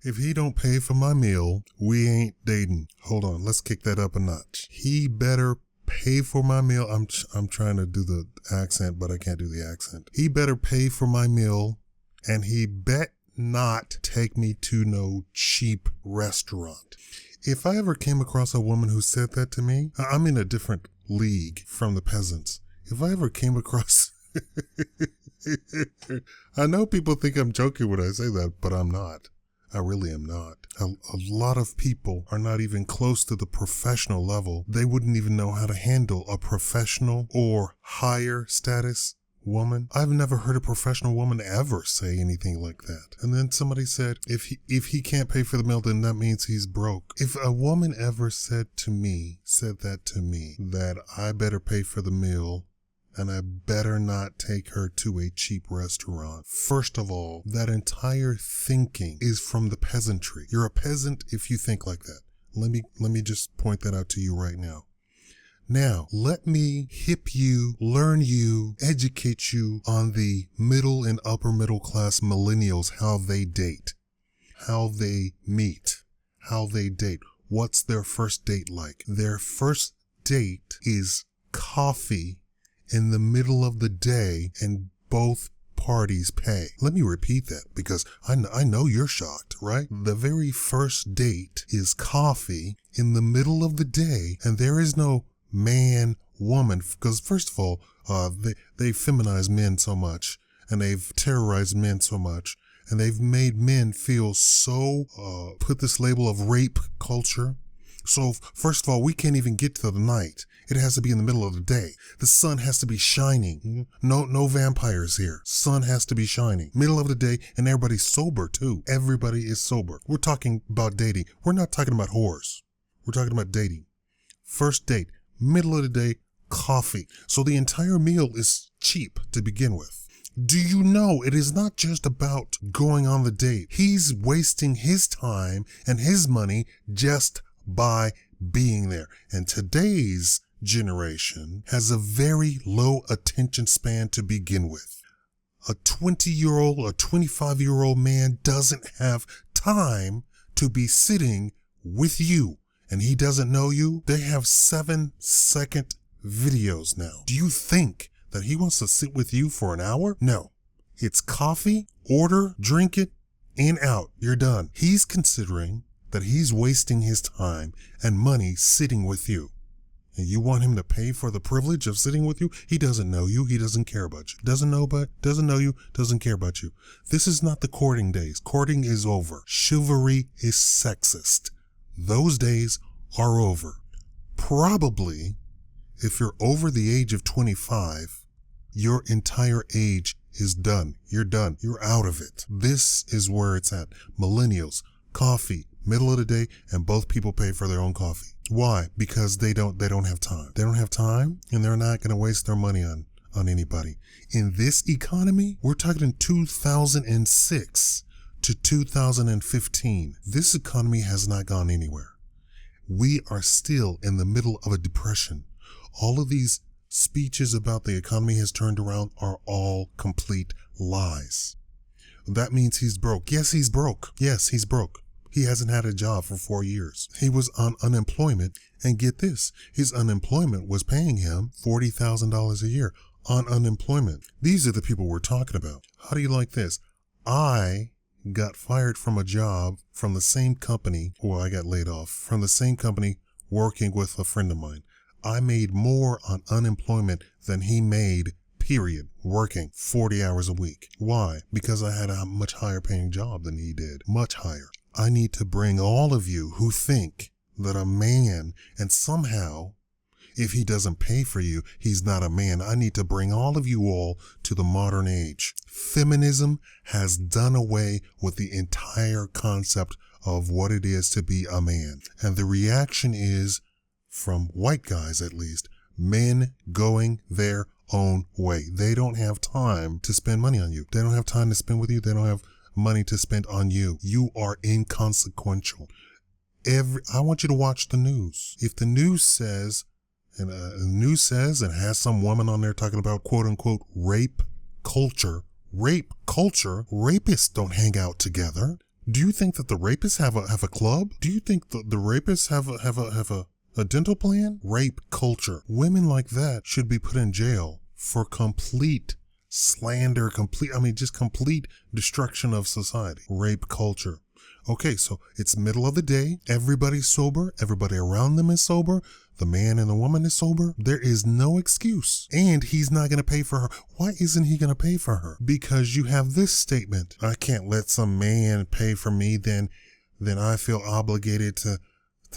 If he don't pay for my meal, we ain't dating. Hold on, let's kick that up a notch. He better pay for my meal. I'm trying to do the accent, but I can't do the accent. He better pay for my meal, and he bet not take me to no cheap restaurant. If I ever came across a woman who said that to me, I'm in a different league from the peasants. If I ever came across... I know people think I'm joking when I say that, but I'm not. I really am not. A lot of people are not even close to the professional level. They wouldn't even know how to handle a professional or higher status woman. I've never heard a professional woman ever say anything like that. And then somebody said, if he can't pay for the meal, then that means he's broke. If a woman ever said that to me, that I better pay for the meal and I better not take her to a cheap restaurant. First of all, that entire thinking is from the peasantry. You're a peasant if you think like that. Let me just point that out to you right now. Now, let me hip you, learn you, educate you on the middle and upper middle class millennials, how they date, how they meet, how they date. What's their first date like? Their first date is coffee in the middle of the day and both parties pay. Let me repeat that because I know you're shocked, right? The very first date is coffee in the middle of the day, and there is no man, woman, because first of all, they feminize men so much, and they've terrorized men so much, and they've made men feel so, put this label of rape culture. So first of all, we can't even get to the night. It has to be in the middle of the day. The sun has to be shining. No vampires here. Sun has to be shining. Middle of the day, and everybody's sober too. Everybody is sober. We're talking about dating. We're not talking about whores. We're talking about dating. First date, middle of the day, coffee. So the entire meal is cheap to begin with. Do you know it is not just about going on the date? He's wasting his time and his money just by being there. And today's generation has a very low attention span to begin with. A 20-year-old or 25-year-old man doesn't have time to be sitting with you, and he doesn't know you. They have 7-second videos now. Do you think that he wants to sit with you for an hour? No. It's coffee, order, drink it, and out. You're done. He's considering that he's wasting his time and money sitting with you. And you want him to pay for the privilege of sitting with you? He doesn't know you. He doesn't care about you. Doesn't know you, doesn't care about you. This is not the courting days. Courting is over. Chivalry is sexist. Those days are over. Probably, if you're over the age of 25, your entire age is done. You're done. You're out of it. This is where it's at. Millennials, coffee, middle of the day, and both people pay for their own coffee. Why? Because they don't have time. They don't have time, and they're not going to waste their money on anybody. In this economy, we're talking 2006 to 2015. This economy has not gone anywhere. We are still in the middle of a depression. All of these speeches about the economy has turned around are all complete lies. That means he's broke. Yes, he's broke. Yes, he's broke. He hasn't had a job for 4 years. He was on unemployment, and get this, his unemployment was paying him $40,000 a year on unemployment. These are the people we're talking about. How do you like this? I got fired from a job from the same company, or I got laid off from the same company working with a friend of mine. I made more on unemployment than he made, period, working 40 hours a week. Why? Because I had a much higher paying job than he did, much higher. I need to bring all of you who think that a man, and somehow, if he doesn't pay for you, he's not a man. I need to bring all of you all to the modern age. Feminism has done away with the entire concept of what it is to be a man. And the reaction is, from white guys at least, men going their own way. They don't have time to spend money on you. They don't have time to spend with you. They don't have money to spend on you. You are inconsequential. I want you to watch the news. If the news says, and has some woman on there talking about quote unquote rapists don't hang out together. Do you think that the rapists have a club? Do you think the rapists have a dental plan? Rape culture. Women like that should be put in jail for complete slander, just complete destruction of society. Rape culture. Okay, so it's middle of the day. Everybody's sober. Everybody around them is sober. The man and the woman is sober. There is no excuse. And he's not going to pay for her. Why isn't he going to pay for her? Because you have this statement. I can't let some man pay for me, then I feel obligated to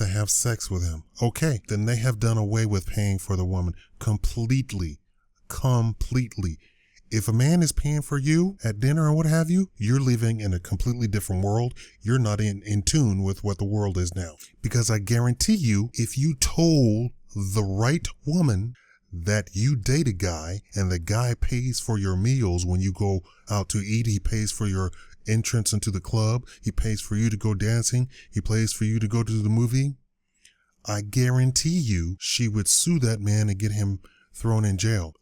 have sex with him. Okay, then they have done away with paying for the woman completely. If a man is paying for you at dinner or what have you, you're living in a completely different world. You're not in tune with what the world is now. Because I guarantee you, if you told the right woman that you date a guy and the guy pays for your meals when you go out to eat, he pays for your entrance into the club, he pays for you to go dancing, he pays for you to go to the movie, I guarantee you she would sue that man and get him thrown in jail.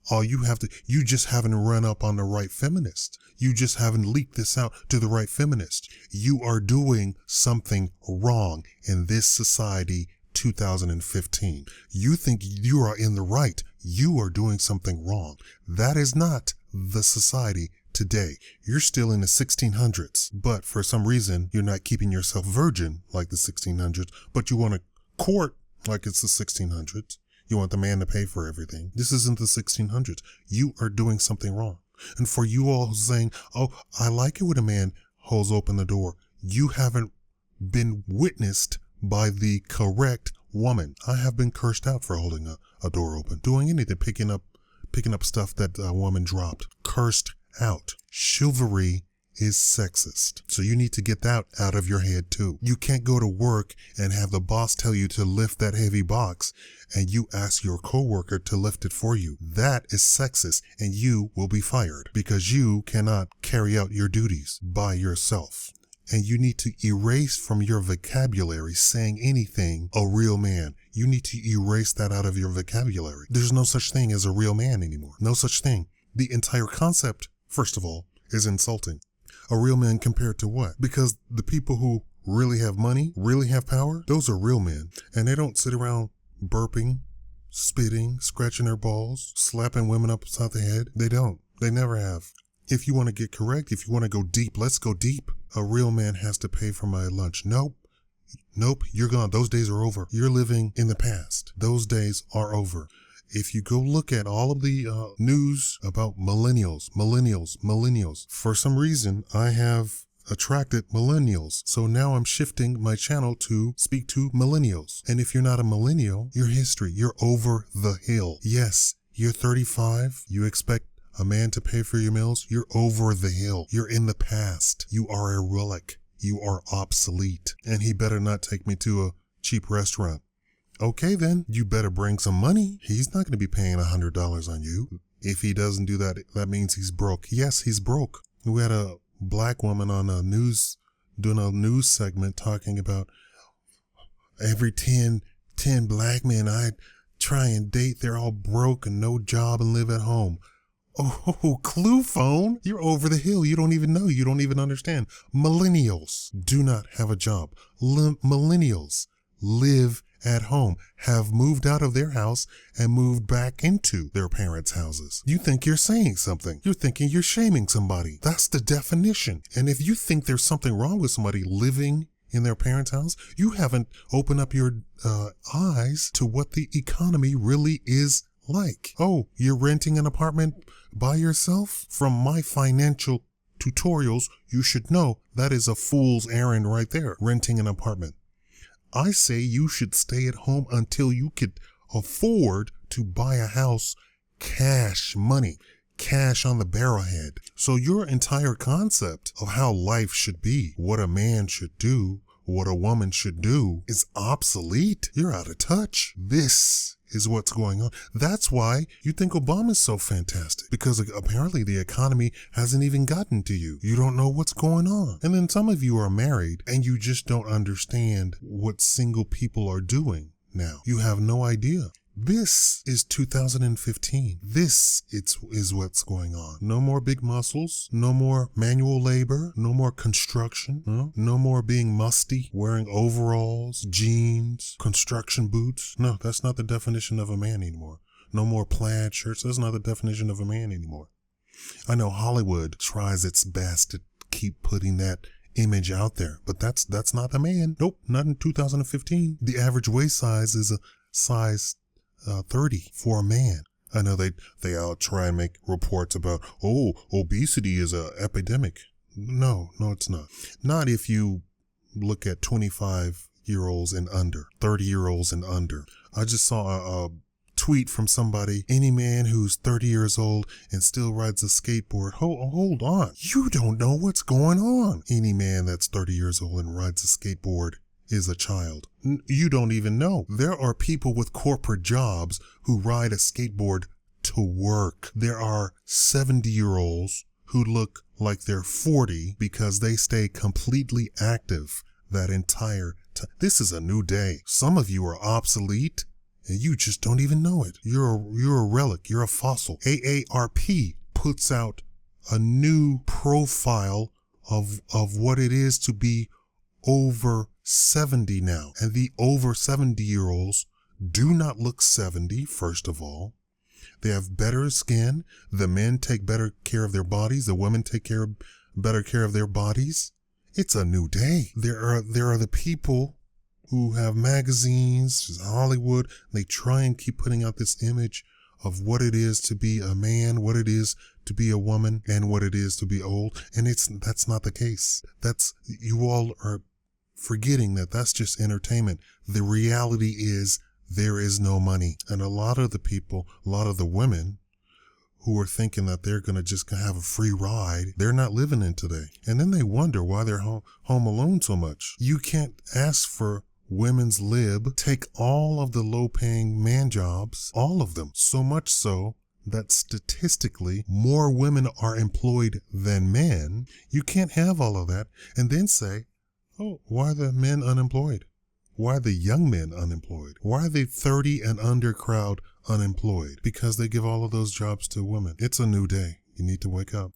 You just haven't run up on the Right Feminist. You just haven't leaked this out to the Right Feminist. You are doing something wrong in this society 2015. You think you are in the right. You are doing something wrong. That is not the society today. You're still in the 1600s, but for some reason, you're not keeping yourself virgin like the 1600s, but you want to court like it's the 1600s. You want the man to pay for everything. This isn't the 1600s. You are doing something wrong. And for you all saying, oh, I like it when a man holds open the door, you haven't been witnessed by the correct woman. I have been cursed out for holding a door open, doing anything, picking up stuff that a woman dropped. Cursed out. Chivalry is sexist. So you need to get that out of your head too. You can't go to work and have the boss tell you to lift that heavy box and you ask your coworker to lift it for you. That is sexist and you will be fired because you cannot carry out your duties by yourself. And you need to erase from your vocabulary saying anything a real man. You need to erase that out of your vocabulary. There's no such thing as a real man anymore. No such thing. The entire concept, first of all, is insulting. A real man compared to what? Because the people who really have money, really have power, those are real men. And they don't sit around burping, spitting, scratching their balls, slapping women upside the head. They don't. They never have. If you want to get correct, if you want to go deep, let's go deep. A real man has to pay for my lunch. Nope, you're gone. Those days are over. You're living in the past. Those days are over. If you go look at all of the news about millennials, for some reason I have attracted millennials. So now I'm shifting my channel to speak to millennials. And if you're not a millennial, you're history. You're over the hill. Yes, you're 35. You expect a man to pay for your meals? You're over the hill. You're in the past. You are a relic. You are obsolete. And he better not take me to a cheap restaurant. Okay, then you better bring some money. He's not going to be paying $100 on you. If he doesn't do that, that means he's broke. Yes, he's broke. We had a black woman on doing a news segment talking about every 10 black men I try and date, they're all broke and no job and live at home. Oh, clue phone. You're over the hill. You don't even know. You don't even understand. Millennials do not have a job. Millennials live at home, have moved out of their house and moved back into their parents' houses. You think you're saying something. You're thinking you're shaming somebody. That's the definition. And if you think there's something wrong with somebody living in their parents' house, you haven't opened up your eyes to what the economy really is like. Oh, you're renting an apartment by yourself? From my financial tutorials, you should know that is a fool's errand right there, renting an apartment. I say you should stay at home until you could afford to buy a house, cash money, cash on the barrelhead. So your entire concept of how life should be, what a man should do, what a woman should do is obsolete. You're out of touch. This is what's going on. That's why you think Obama's so fantastic, because apparently the economy hasn't even gotten to you. You don't know what's going on. And then some of you are married and you just don't understand what single people are doing now. You have no idea. This is 2015. This is what's going on. No more big muscles, no more manual labor, no more construction, no more being musty, wearing overalls, jeans, construction boots. No, that's not the definition of a man anymore. No more plaid shirts. That's not the definition of a man anymore. I know Hollywood tries its best to keep putting that image out there, but that's not the man. Nope, not in 2015. The average waist size is a size 30 for a man. I know they all try and make reports about, obesity is a epidemic. No, it's not. Not if you look at 25-year-olds and under, 30-year-olds and under. I just saw a tweet from somebody, any man who's 30 years old and still rides a skateboard. Hold on. You don't know what's going on. Any man that's 30 years old and rides a skateboard is a child. You don't even know. There are people with corporate jobs who ride a skateboard to work. There are 70-year-olds who look like they're 40 because they stay completely active that entire time. This is a new day. Some of you are obsolete and you just don't even know it. You're a relic. You're a fossil. AARP puts out a new profile of what it is to be over 70 now. And the over 70-year-olds do not look 70, first of all. They have better skin. The men take better care of their bodies. The women take better care of their bodies. It's a new day. There are the people who have magazines, Hollywood. They try and keep putting out this image of what it is to be a man, what it is to be a woman, and what it is to be old. And that's not the case. You all are forgetting that's just entertainment. The reality is there is no money. And a lot of the women who are thinking that they're going to just have a free ride, they're not living in today. And then they wonder why they're home alone so much. You can't ask for women's lib, take all of the low-paying man jobs, all of them, so much so that statistically more women are employed than men. You can't have all of that and then say, why are the men unemployed? Why are the young men unemployed? Why are the 30 and under crowd unemployed? Because they give all of those jobs to women. It's a new day. You need to wake up.